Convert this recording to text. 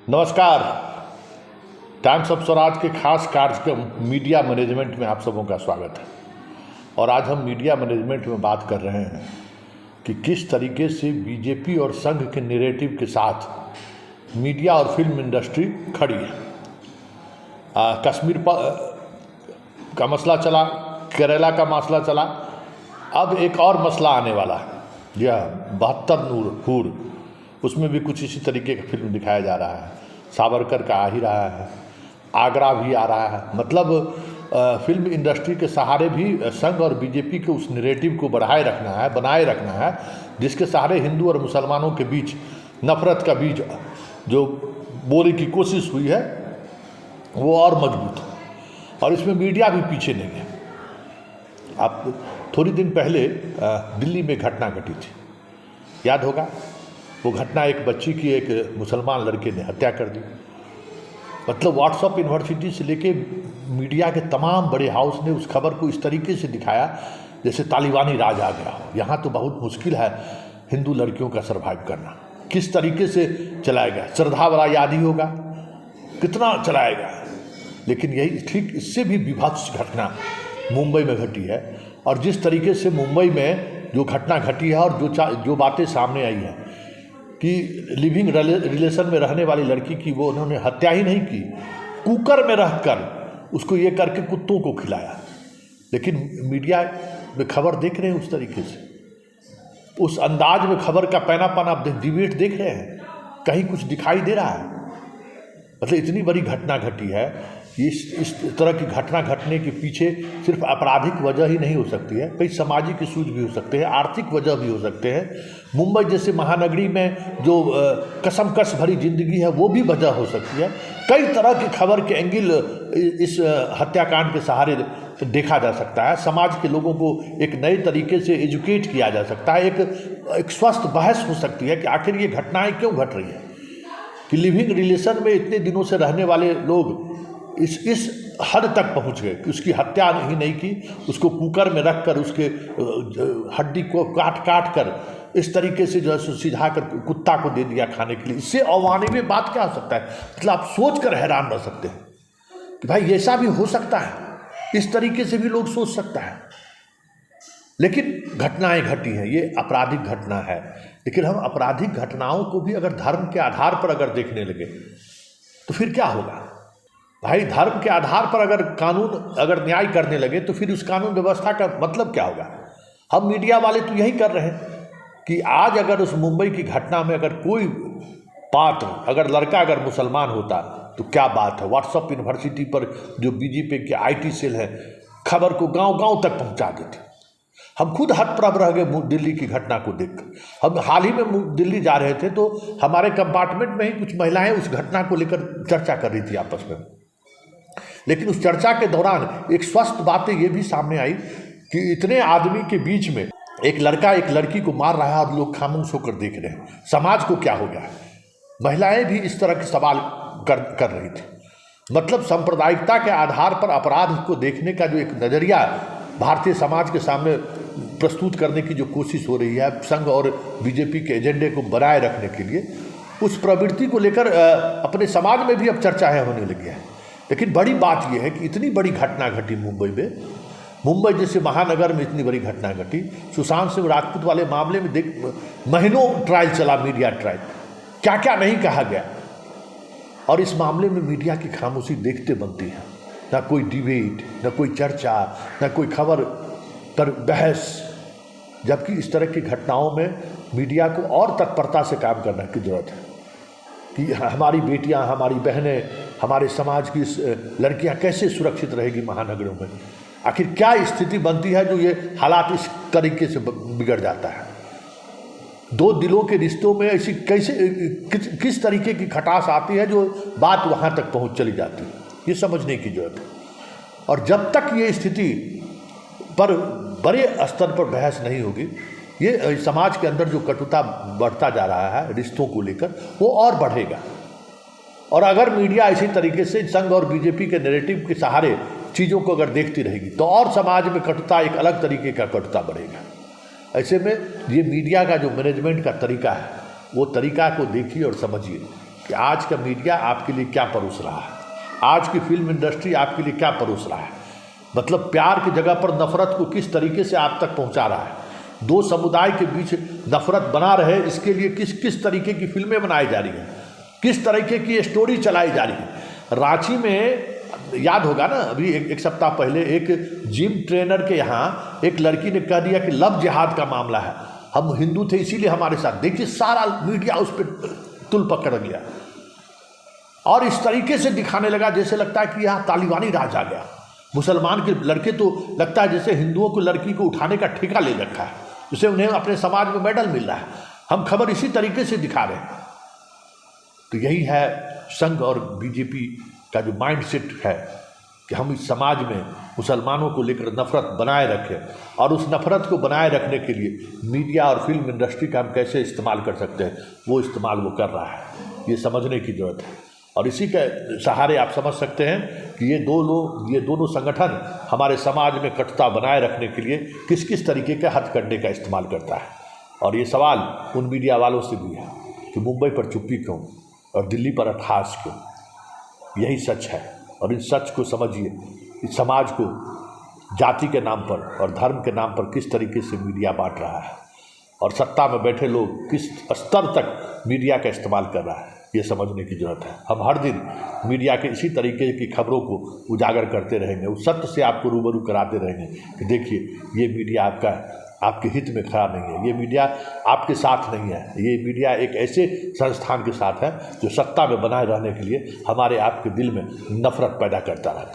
नमस्कार। Times of Swaraj के खास कार्यक्रम मीडिया मैनेजमेंट में आप सबों का स्वागत है। और आज हम मीडिया मैनेजमेंट में बात कर रहे हैं कि किस तरीके से बीजेपी और संघ के नैरेटिव के साथ मीडिया और फिल्म इंडस्ट्री खड़ी है। कश्मीर का मसला चला, केरला का मसला चला, अब एक और मसला आने वाला है, यह 72 नूर हूर, उसमें भी कुछ इसी तरीके का फिल्म दिखाया जा रहा है। सावरकर का आ ही रहा है, आगरा भी आ रहा है। मतलब फिल्म इंडस्ट्री के सहारे भी संघ और बीजेपी के उस नैरेटिव को बनाए रखना है, जिसके सहारे हिंदू और मुसलमानों के बीच नफरत का बीज जो बोने की कोशिश हुई है वो और मजबूत हो। और इसमें मीडिया भी पीछे नहीं है। आप थोड़ी दिन पहले दिल्ली में घटना घटी थी, याद होगा। वो घटना एक बच्ची की एक मुसलमान लड़के ने हत्या कर दी। मतलब व्हाट्सएप यूनिवर्सिटी से लेके मीडिया के तमाम बड़े हाउस ने उस खबर को इस तरीके से दिखाया जैसे तालिबानी राज आ गया हो। यहाँ तो बहुत मुश्किल है हिंदू लड़कियों का सर्वाइव करना। किस तरीके से चलाएगा, श्रद्धा वाला याद ही होगा, कितना चलाएगा। लेकिन यही ठीक इससे भी विभत्स घटना मुंबई में घटी है। और जिस तरीके से मुंबई में जो घटना घटी है और जो बातें सामने आई हैं कि लिविंग रिलेशन में रहने वाली लड़की की वो उन्होंने हत्या ही नहीं की, कुकर में रखकर उसको ये करके कुत्तों को खिलाया। लेकिन मीडिया में खबर देख रहे हैं उस तरीके से, उस अंदाज में खबर का पैनापन आप डिबेट देख रहे हैं, कहीं कुछ दिखाई दे रहा है। मतलब इतनी बड़ी घटना घटी है। इस तरह की घटना घटने के पीछे सिर्फ आपराधिक वजह ही नहीं हो सकती है, कई सामाजिक इशूज भी हो सकते हैं, आर्थिक वजह भी हो सकते हैं। मुंबई जैसे महानगरी में जो कसमकस भरी जिंदगी है वो भी वजह हो सकती है। कई तरह की खबर के एंगल इस हत्याकांड के सहारे देखा जा सकता है। समाज के लोगों को एक नए तरीके से एजुकेट किया जा सकता है। एक स्वस्थ बहस हो सकती है कि आखिर ये घटनाएं क्यों घट रही है, कि लिविंग रिलेशन में इतने दिनों से रहने वाले लोग इस हद तक पहुंच गए कि उसकी हत्या ही नहीं की, उसको कुकर में रखकर उसके हड्डी को काट कर इस तरीके से जो है सिझा कर कुत्ता को दे दिया खाने के लिए। इससे अवानवीय बात क्या हो सकता है। मतलब आप सोच कर हैरान रह सकते हैं कि भाई ऐसा भी हो सकता है, इस तरीके से भी लोग सोच सकता है। लेकिन घटनाएं घटी हैं, ये आपराधिक घटना है। लेकिन हम आपराधिक घटनाओं को भी अगर धर्म के आधार पर अगर देखने लगे तो फिर क्या होगा भाई। धर्म के आधार पर अगर कानून अगर न्याय करने लगे तो फिर उस कानून व्यवस्था का मतलब क्या होगा। हम मीडिया वाले तो यही कर रहे हैं कि आज अगर उस मुंबई की घटना में अगर कोई पात्र, अगर लड़का अगर मुसलमान होता तो क्या बात है। व्हाट्सएप यूनिवर्सिटी पर जो बीजेपी के IT सेल है खबर को गांव-गांव तक पहुंचा देते। हम खुद हतप्रभ रह गए दिल्ली की घटना को देखकर। हम हाल ही में दिल्ली जा रहे थे तो हमारे कंपार्टमेंट में ही कुछ महिलाएं उस घटना को लेकर चर्चा कर रही थी आपस में। लेकिन उस चर्चा के दौरान एक स्वस्थ बातें ये भी सामने आई कि इतने आदमी के बीच में एक लड़का एक लड़की को मार रहा है और लोग खामोश होकर देख रहे हैं। समाज को क्या हो गया है। महिलाएं भी इस तरह के सवाल कर रही थी। मतलब सांप्रदायिकता के आधार पर अपराध को देखने का जो एक नज़रिया भारतीय समाज के सामने प्रस्तुत करने की जो कोशिश हो रही है संघ और बीजेपी के एजेंडे को बनाए रखने के लिए, उस प्रवृत्ति को लेकर अपने समाज में भी अब चर्चाएं होने लगी हैं। लेकिन बड़ी बात यह है कि इतनी बड़ी घटना घटी मुंबई में, मुंबई जैसे महानगर में इतनी बड़ी घटना घटी। सुशांत सिंह राजपूत वाले मामले में देख महीनों ट्रायल चला, मीडिया ट्रायल, क्या क्या नहीं कहा गया। और इस मामले में मीडिया की खामोशी देखते बनती है। ना कोई डिबेट, ना कोई चर्चा, ना कोई खबर पर बहस। जबकि इस तरह की घटनाओं में मीडिया को और तत्परता से काम करने की जरूरत है कि हमारी बेटियां, हमारी बहनें, हमारे समाज की लड़कियां कैसे सुरक्षित रहेगी महानगरों में। आखिर क्या स्थिति बनती है जो ये हालात इस तरीके से बिगड़ जाता है। दो दिलों के रिश्तों में ऐसी किस तरीके की खटास आती है जो बात वहाँ तक पहुँच चली जाती है, ये समझने की जरूरत है। और जब तक ये स्थिति पर बड़े स्तर पर बहस नहीं होगी, ये समाज के अंदर जो कटुता बढ़ता जा रहा है रिश्तों को लेकर, वो और बढ़ेगा। और अगर मीडिया इसी तरीके से संघ और बीजेपी के नैरेटिव के सहारे चीज़ों को अगर देखती रहेगी तो और समाज में कटुता, एक अलग तरीके का कटुता बढ़ेगा। ऐसे में ये मीडिया का जो मैनेजमेंट का तरीका है वो तरीका को देखिए और समझिए। कि आज का मीडिया आपके लिए क्या परोस रहा है, आज की फिल्म इंडस्ट्री आपके लिए क्या परोस रहा है। मतलब प्यार की जगह पर नफरत को किस तरीके से आप तक पहुंचा रहा है, दो समुदाय के बीच नफरत बना रहे इसके लिए किस किस तरीके की फिल्में बनाई जा रही हैं, किस तरीके की स्टोरी चलाई जा रही है। रांची में याद होगा ना, अभी एक सप्ताह पहले एक जिम ट्रेनर के यहाँ एक लड़की ने कह दिया कि लव जिहाद का मामला है, हम हिंदू थे इसीलिए हमारे साथ। देखिए सारा मीडिया उस पर तुल पकड़ गया और इस तरीके से दिखाने लगा जैसे लगता है कि यहाँ तालिबानी राज आ गया। मुसलमान के लड़के तो लगता है जैसे हिंदुओं को लड़की को उठाने का ठेका ले रखा है, जैसे उन्हें अपने समाज में मेडल मिल रहा है। हम खबर इसी तरीके से दिखा रहे हैं। तो यही है संघ और बीजेपी का जो माइंडसेट है कि हम इस समाज में मुसलमानों को लेकर नफरत बनाए रखें और उस नफरत को बनाए रखने के लिए मीडिया और फिल्म इंडस्ट्री का हम कैसे इस्तेमाल कर सकते हैं, वो इस्तेमाल वो कर रहा है। ये समझने की ज़रूरत है और इसी के सहारे आप समझ सकते हैं कि ये दोनों संगठन हमारे समाज में कटुता बनाए रखने के लिए किस किस तरीके के हथकंडे का इस्तेमाल करता है। और ये सवाल उन मीडिया वालों से भी है कि मुंबई पर चुप्पी क्यों और दिल्ली पर अट्ठास क्यों। यही सच है और इस सच को समझिए। इस समाज को जाति के नाम पर और धर्म के नाम पर किस तरीके से मीडिया बांट रहा है और सत्ता में बैठे लोग किस स्तर तक मीडिया का इस्तेमाल कर रहा है, ये समझने की ज़रूरत है। हम हर दिन मीडिया के इसी तरीके की खबरों को उजागर करते रहेंगे, उस सत्य से आपको रूबरू कराते रहेंगे कि देखिए ये मीडिया आपके हित में खड़ा नहीं है, ये मीडिया आपके साथ नहीं है, ये मीडिया एक ऐसे संस्थान के साथ है जो सत्ता में बनाए रहने के लिए हमारे आपके दिल में नफरत पैदा करता रहता है।